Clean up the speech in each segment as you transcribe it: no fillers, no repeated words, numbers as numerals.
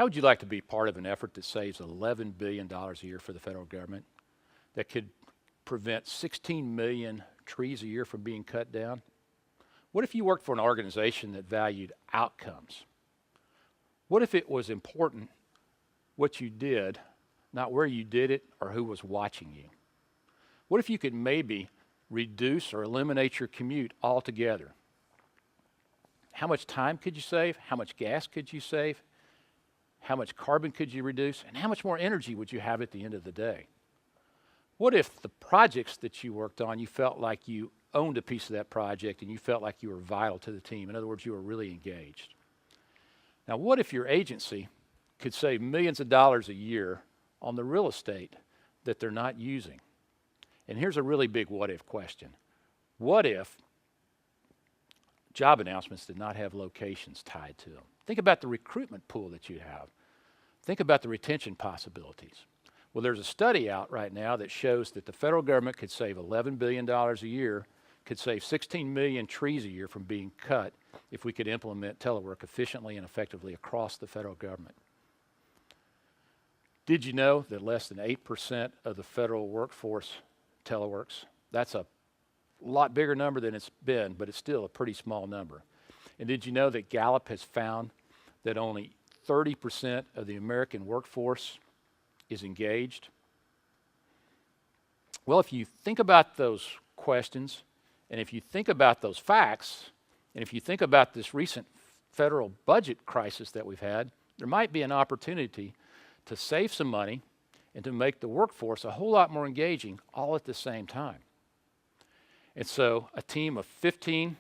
How would you like to be part of an effort that saves $11 billion a year for the federal government, that could prevent 16 million trees a year from being cut down? What if you worked for an organization that valued outcomes? What if it was important what you did, not where you did it or who was watching you? What if you could maybe reduce or eliminate your commute altogether? How much time could you save? How much gas could you save? How much carbon could you reduce? And how much more energy would you have at the end of the day? What if the projects that you worked on, you felt like you owned a piece of that project and you felt like you were vital to the team? In other words, you were really engaged. Now, what if your agency could save millions of dollars a year on the real estate that they're not using? And here's a really big what if question. What if job announcements did not have locations tied to them? Think about the recruitment pool that you have. Think about the retention possibilities. Well, there's a study out right now that shows that the federal government could save $11 billion a year, could save 16 million trees a year from being cut if we could implement telework efficiently and effectively across the federal government. Did you know that less than 8% of the federal workforce teleworks? That's a lot bigger number than it's been, but it's still a pretty small number. And did you know that Gallup has found that only 30% of the American workforce is engaged? Well, if you think about those questions, and if you think about those facts, and if you think about this recent federal budget crisis that we've had, there might be an opportunity to save some money and to make the workforce a whole lot more engaging all at the same time. And so a team of 15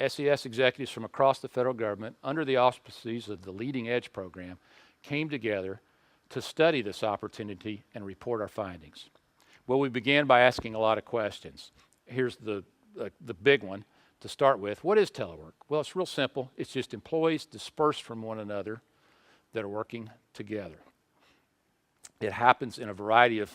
SES executives from across the federal government, under the auspices of the Leading Edge program, came together to study this opportunity and report our findings. Well, we began by asking a lot of questions. Here's the big one to start with. What is telework? Well, it's real simple. It's just employees dispersed from one another that are working together. It happens in a variety of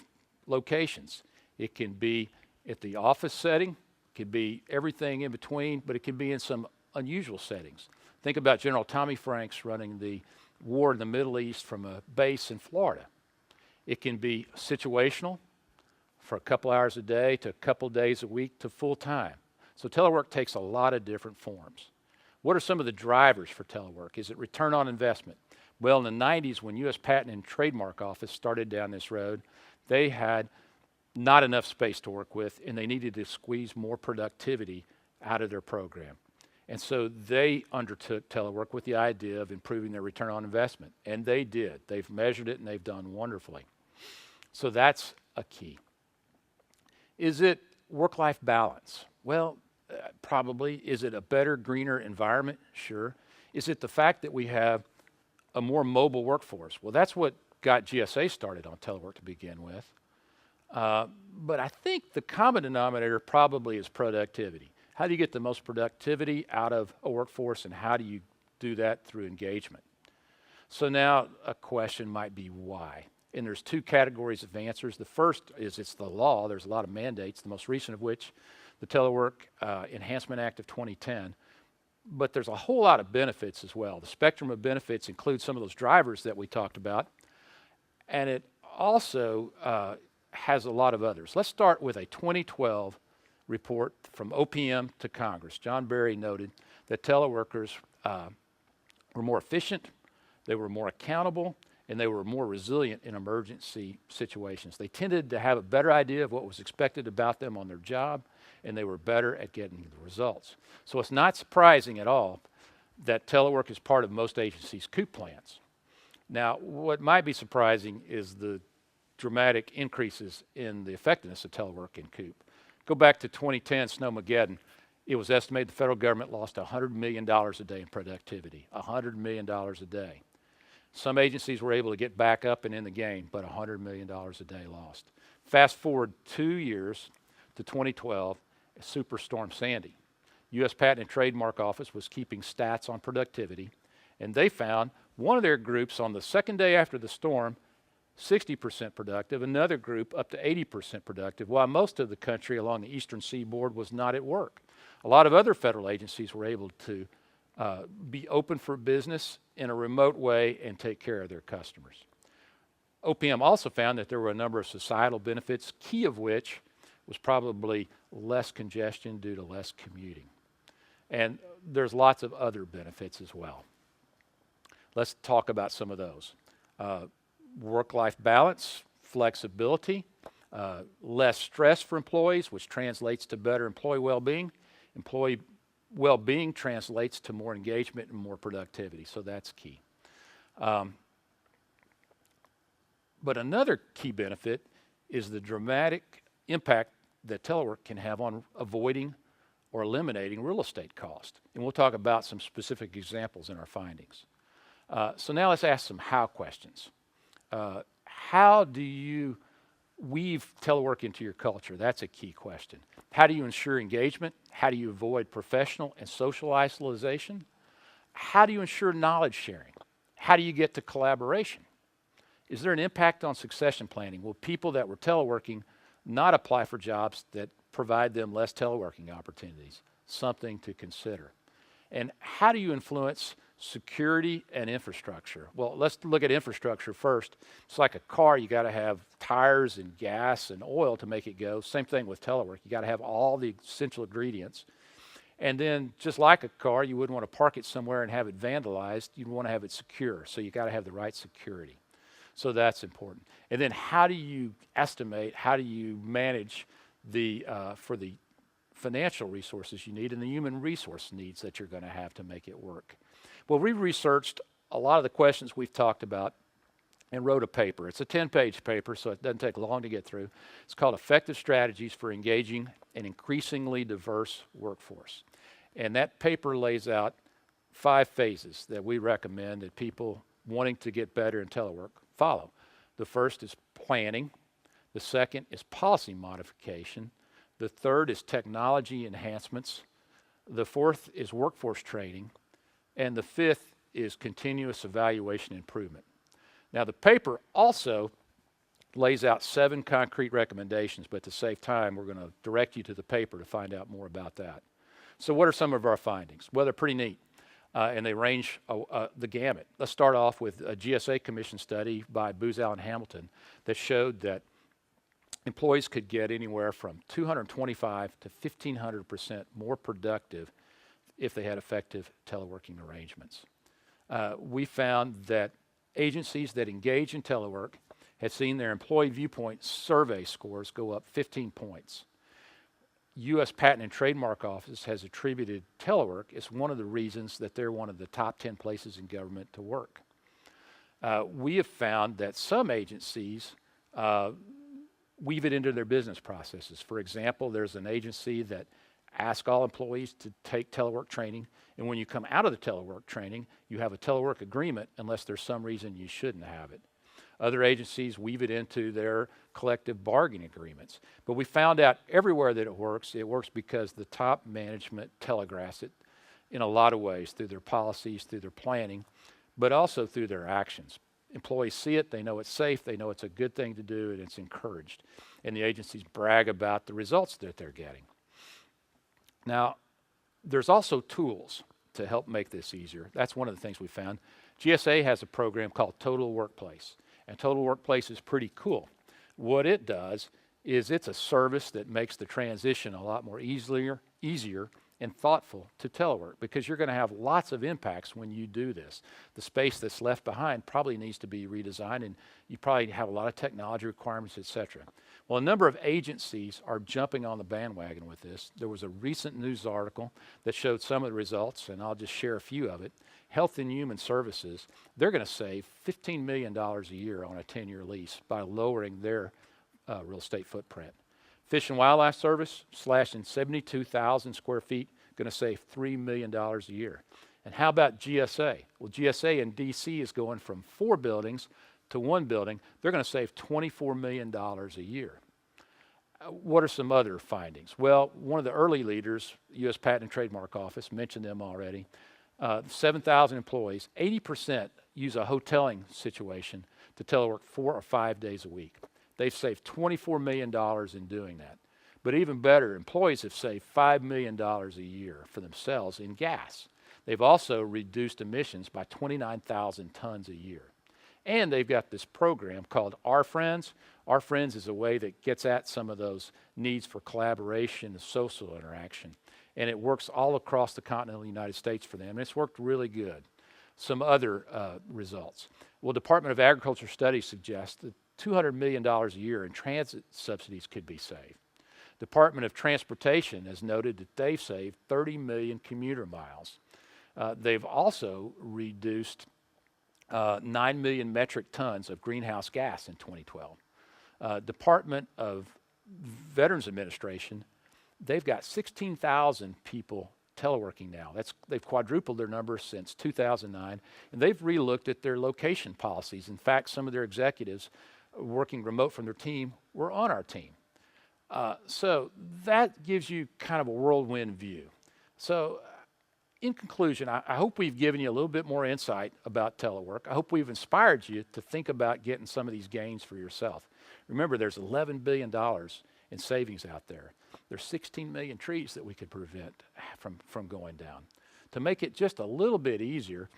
locations. It can be at the office setting, it can be everything in between, but it can be in some unusual settings. Think about General Tommy Franks running the war in the Middle East from a base in Florida. It can be situational, for a couple hours a day to a couple days a week to full time. So telework takes a lot of different forms. What are some of the drivers for telework? Is it return on investment? Well, in the 90s, when U.S. Patent and Trademark Office started down this road, they had not enough space to work with, and they needed to squeeze more productivity out of their program. And so they undertook telework with the idea of improving their return on investment, and they did. They've measured it, and they've done wonderfully. So that's a key. Is it work-life balance? Well, probably. Is it a better, greener environment? Sure. Is it the fact that we have a more mobile workforce? Well, that's what got GSA started on telework to begin with. But I think the common denominator probably is productivity. How do you get the most productivity out of a workforce, and how do you do that through engagement? So now a question might be why? And there's two categories of answers. The first is it's the law. There's a lot of mandates, the most recent of which, the Telework Enhancement Act of 2010. But there's a whole lot of benefits as well. The spectrum of benefits includes some of those drivers that we talked about, and it also has a lot of others. Let's start with a 2012 report from OPM to Congress. John Berry noted that teleworkers were more efficient, they were more accountable, and they were more resilient in emergency situations. They tended to have a better idea of what was expected about them on their job, and they were better at getting the results. So it's not surprising at all that telework is part of most agencies' COOP plans. Now, what might be surprising is the dramatic increases in the effectiveness of telework in COOP. Go back to 2010, Snowmageddon. It was estimated the federal government lost $100 million a day in productivity, $100 million a day. Some agencies were able to get back up and in the game, but $100 million a day lost. Fast forward 2 years to 2012, Superstorm Sandy. U.S. Patent and Trademark Office was keeping stats on productivity, and they found one of their groups on the second day after the storm, 60% productive, another group up to 80% productive, while most of the country along the eastern seaboard was not at work. A lot of other federal agencies were able to be open for business in a remote way, and take care of their customers. OPM also found that there were a number of societal benefits, key of which was probably less congestion due to less commuting. And there's lots of other benefits as well. Let's talk about some of those. Work-life balance, flexibility, less stress for employees, which translates to better employee well-being. Employee well-being translates to more engagement and more productivity, so that's key. But another key benefit is the dramatic impact that telework can have on avoiding or eliminating real estate cost. And we'll talk about some specific examples in our findings. So now let's ask some how questions. How do you weave telework into your culture? That's a key question. How do you ensure engagement? How do you avoid professional and social isolation? How do you ensure knowledge sharing? How do you get to collaboration? Is there an impact on succession planning? Will people that were teleworking not apply for jobs that provide them less teleworking opportunities? Something to consider. And how do you influence security and infrastructure? Well, let's look at infrastructure first. It's like a car. You got to have tires and gas and oil to make it go. Same thing with telework. You got to have all the essential ingredients. And then just like a car, you wouldn't want to park it somewhere and have it vandalized. You'd want to have it secure. So you got to have the right security. So that's important. And then how do you estimate, how do you manage for the financial resources you need and the human resource needs that you're going to have to make it work? Well, we researched a lot of the questions we've talked about and wrote a paper. It's a 10-page paper, so it doesn't take long to get through. It's called Effective Strategies for Engaging an Increasingly Diverse Workforce. And that paper lays out 5 phases that we recommend that people wanting to get better in telework follow. The first is planning. The second is policy modification. The third is technology enhancements. The fourth is workforce training. And the fifth is continuous evaluation and improvement. Now, the paper also lays out 7 concrete recommendations, but to save time, we're going to direct you to the paper to find out more about that. So what are some of our findings? Well, they're pretty neat. And they range the gamut. Let's start off with a GSA commission study by Booz Allen Hamilton that showed that employees could get anywhere from 225 to 1,500% more productive if they had effective teleworking arrangements. We found that agencies that engage in telework have seen their employee viewpoint survey scores go up 15 points. U.S. Patent and Trademark Office has attributed telework as one of the reasons that they're one of the top 10 places in government to work. We have found that some agencies weave it into their business processes. For example, there's an agency that asks all employees to take telework training, and when you come out of the telework training, you have a telework agreement unless there's some reason you shouldn't have it. Other agencies weave it into their collective bargaining agreements. But we found out everywhere that it works because the top management telegraphs it in a lot of ways, through their policies, through their planning, but also through their actions. Employees see it, they know it's safe, they know it's a good thing to do, and it's encouraged. And the agencies brag about the results that they're getting. Now, there's also tools to help make this easier. That's one of the things we found. GSA has a program called Total Workplace. And Total Workplace is pretty cool. What it does is it's a service that makes the transition a lot more easier and thoughtful to telework, because you're going to have lots of impacts when you do this. The space that's left behind probably needs to be redesigned, and you probably have a lot of technology requirements, etc. Well, a number of agencies are jumping on the bandwagon with this. There was a recent news article that showed some of the results, and I'll just share a few of it. Health and Human Services, they're going to save $15 million a year on a 10-year lease by lowering their real estate footprint. Fish and Wildlife Service, slashing 72,000 square feet, going to save $3 million a year. And how about GSA? Well, GSA in D.C. is going from 4 buildings to 1 building. They're going to save $24 million a year. What are some other findings? Well, one of the early leaders, U.S. Patent and Trademark Office, mentioned them already. 7,000 employees, 80% use a hoteling situation to telework 4 or 5 days a week. They've saved $24 million in doing that. But even better, employees have saved $5 million a year for themselves in gas. They've also reduced emissions by 29,000 tons a year. And they've got this program called Our Friends. Our Friends is a way that gets at some of those needs for collaboration and social interaction. And it works all across the continental United States for them. And it's worked really good. Some other results. Well, Department of Agriculture studies suggest that $200 million a year in transit subsidies could be saved. Department of Transportation has noted that they've saved 30 million commuter miles. They've also reduced 9 million metric tons of greenhouse gas in 2012. Department of Veterans Administration, they've got 16,000 people teleworking now. They've quadrupled their numbers since 2009, and they've relooked at their location policies. In fact, some of their executives working remote from their team were on our team. So that gives you kind of a whirlwind view. So in conclusion, I hope we've given you a little bit more insight about telework. I hope we've inspired you to think about getting some of these gains for yourself. Remember, there's $11 billion in savings out there. There's 16 million trees that we could prevent from going down. To make it just a little bit easier,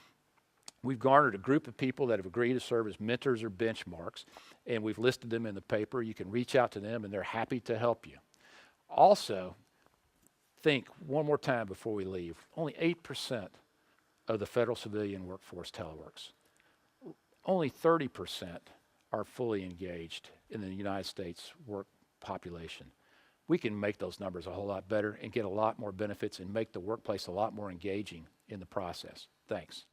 we've garnered a group of people that have agreed to serve as mentors or benchmarks, and we've listed them in the paper. You can reach out to them, and they're happy to help you. Also, think one more time before we leave. Only 8% of the federal civilian workforce teleworks. Only 30% are fully engaged in the United States work population. We can make those numbers a whole lot better and get a lot more benefits and make the workplace a lot more engaging in the process. Thanks.